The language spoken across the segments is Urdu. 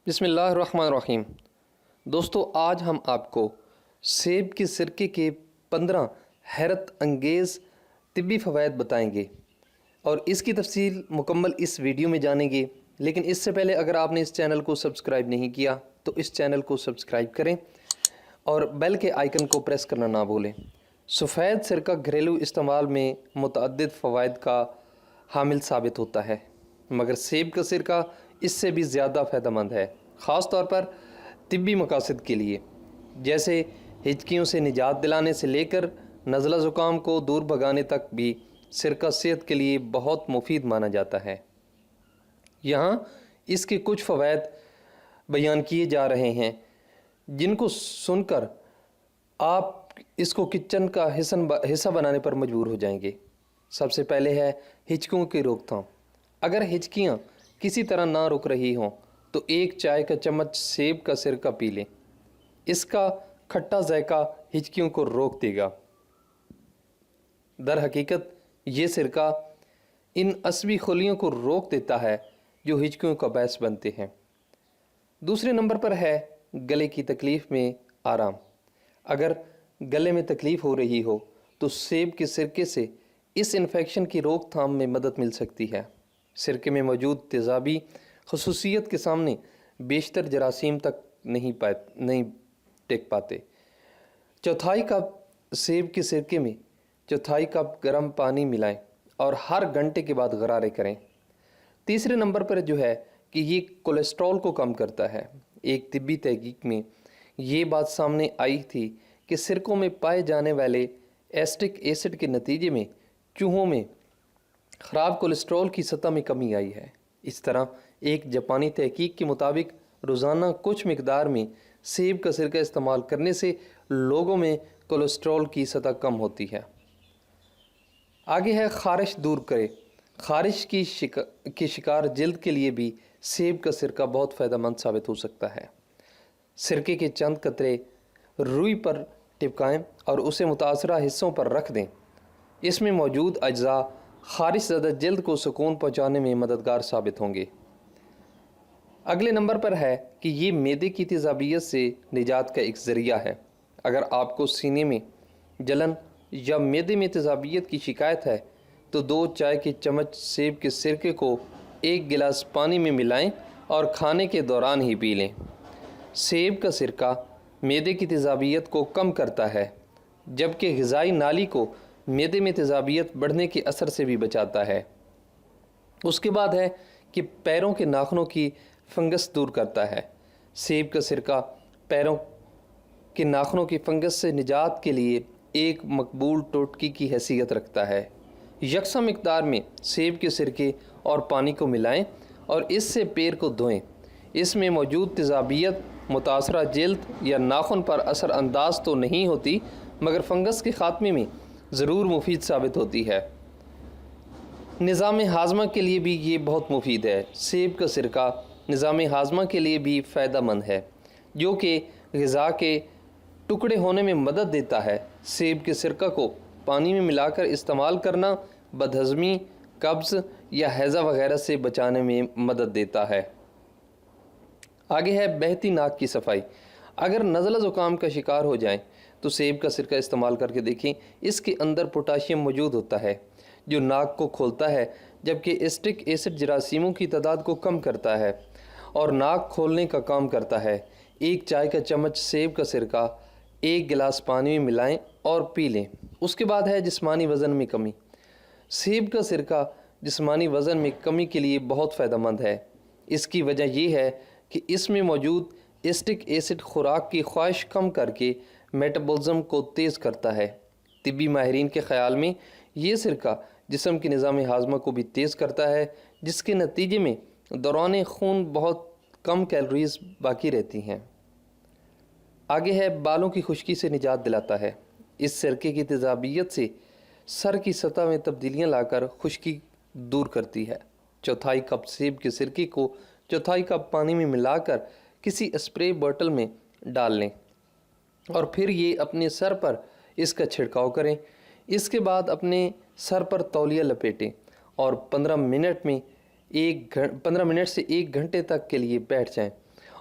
بسم اللہ الرحمن الرحیم۔ دوستو، آج ہم آپ کو سیب کے سرکے کے 15 حیرت انگیز طبی فوائد بتائیں گے اور اس کی تفصیل مکمل اس ویڈیو میں جانیں گے۔ لیکن اس سے پہلے اگر آپ نے اس چینل کو سبسکرائب نہیں کیا تو اس چینل کو سبسکرائب کریں اور بیل کے آئیکن کو پریس کرنا نہ بھولیں۔ سفید سرکہ گھریلو استعمال میں متعدد فوائد کا حامل ثابت ہوتا ہے، مگر سیب کا سرکہ اس سے بھی زیادہ فائدہ مند ہے، خاص طور پر طبی مقاصد کے لیے، جیسے ہچکیوں سے نجات دلانے سے لے کر نزلہ زکام کو دور بھگانے تک بھی سرکہ صحت کے لیے بہت مفید مانا جاتا ہے۔ یہاں اس کے کچھ فوائد بیان کیے جا رہے ہیں جن کو سن کر آپ اس کو کچن کا حصہ بنانے پر مجبور ہو جائیں گے۔ سب سے پہلے ہے ہچکیوں کی روک تھام۔ اگر ہچکیاں کسی طرح نہ رک رہی ہوں تو ایک چائے کا چمچ سیب کا سرکہ پی لیں۔ اس کا کھٹا ذائقہ ہچکیوں کو روک دے گا۔ در حقیقت یہ سرکہ ان عصبی خلیوں کو روک دیتا ہے جو ہچکیوں کا باعث بنتے ہیں۔ دوسرے نمبر پر ہے گلے کی تکلیف میں آرام۔ اگر گلے میں تکلیف ہو رہی ہو تو سیب کے سرکے سے اس انفیکشن کی روک تھام میں مدد مل سکتی ہے۔ سرکے میں موجود تیزابی خصوصیت کے سامنے بیشتر جراثیم تک نہیں ٹک پاتے۔ چوتھائی کپ سیب کے سرکے میں چوتھائی کپ گرم پانی ملائیں اور ہر گھنٹے کے بعد غرارے کریں۔ تیسرے نمبر پر جو ہے کہ یہ کولیسٹرول کو کم کرتا ہے۔ ایک طبی تحقیق میں یہ بات سامنے آئی تھی کہ سرکوں میں پائے جانے والے ایسٹک ایسڈ کے نتیجے میں چوہوں میں خراب کولیسٹرول کی سطح میں کمی آئی ہے۔ اس طرح ایک جاپانی تحقیق کے مطابق روزانہ کچھ مقدار میں سیب کا سرکہ استعمال کرنے سے لوگوں میں کولیسٹرول کی سطح کم ہوتی ہے۔ آگے ہے خارش دور کرے۔ خارش کی شکار جلد کے لیے بھی سیب کا سرکہ بہت فائدہ مند ثابت ہو سکتا ہے۔ سرکے کے چند قطرے روئی پر ٹپکائیں اور اسے متاثرہ حصوں پر رکھ دیں۔ اس میں موجود اجزاء خارش زدہ جلد کو سکون پہنچانے میں مددگار ثابت ہوں گے۔ اگلے نمبر پر ہے کہ یہ معدے کی تیزابیت سے نجات کا ایک ذریعہ ہے۔ اگر آپ کو سینے میں جلن یا معدے میں تیزابیت کی شکایت ہے تو 2 چائے کے چمچ سیب کے سرکے کو 1 گلاس پانی میں ملائیں اور کھانے کے دوران ہی پی لیں۔ سیب کا سرکہ معدے کی تیزابیت کو کم کرتا ہے، جبکہ غذائی نالی کو معدے میں تیزابیت بڑھنے کے اثر سے بھی بچاتا ہے۔ اس کے بعد ہے کہ پیروں کے ناخنوں کی فنگس دور کرتا ہے۔ سیب کا سرکہ پیروں کے ناخنوں کی فنگس سے نجات کے لیے ایک مقبول ٹوٹکی کی حیثیت رکھتا ہے۔ یکساں مقدار میں سیب کے سرکے اور پانی کو ملائیں اور اس سے پیر کو دھوئیں۔ اس میں موجود تیزابیت متاثرہ جلد یا ناخن پر اثر انداز تو نہیں ہوتی، مگر فنگس کے خاتمے میں ضرور مفید ثابت ہوتی ہے۔ نظام ہاضمہ کے لیے بھی یہ بہت مفید ہے۔ سیب کا سرکہ نظام ہاضمہ کے لیے بھی فائدہ مند ہے، جو کہ غذا کے ٹکڑے ہونے میں مدد دیتا ہے۔ سیب کے سرکہ کو پانی میں ملا کر استعمال کرنا بدہضمی، قبض یا ہیضہ وغیرہ سے بچانے میں مدد دیتا ہے۔ آگے ہے بہتی ناک کی صفائی۔ اگر نزلہ زکام کا شکار ہو جائیں تو سیب کا سرکہ استعمال کر کے دیکھیں۔ اس کے اندر پوٹاشیم موجود ہوتا ہے جو ناک کو کھولتا ہے، جبکہ ایسٹک ایسڈ جراثیموں کی تعداد کو کم کرتا ہے اور ناک کھولنے کا کام کرتا ہے۔ 1 چائے کا چمچ سیب کا سرکہ 1 گلاس پانی میں ملائیں اور پی لیں۔ اس کے بعد ہے جسمانی وزن میں کمی۔ سیب کا سرکہ جسمانی وزن میں کمی کے لیے بہت فائدہ مند ہے۔ اس کی وجہ یہ ہے کہ اس میں موجود ایسٹک ایسڈ خوراک کی خواہش کم کر کے میٹابولزم کو تیز کرتا ہے۔ طبی ماہرین کے خیال میں یہ سرکہ جسم کے نظام ہاضمہ کو بھی تیز کرتا ہے، جس کے نتیجے میں دوران خون بہت کم کیلوریز باقی رہتی ہیں۔ آگے ہے بالوں کی خشکی سے نجات دلاتا ہے۔ اس سرکے کی تیزابیت سے سر کی سطح میں تبدیلیاں لا کر خشکی دور کرتی ہے۔ چوتھائی کپ سیب کے سرکے کو چوتھائی کپ پانی میں ملا کر کسی اسپرے بوتل میں ڈال لیں اور پھر یہ اپنے سر پر اس کا چھڑکاؤ کریں۔ اس کے بعد اپنے سر پر تولیہ لپیٹیں اور 15 منٹ سے 1 گھنٹے تک کے لیے بیٹھ جائیں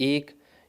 1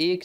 1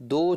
2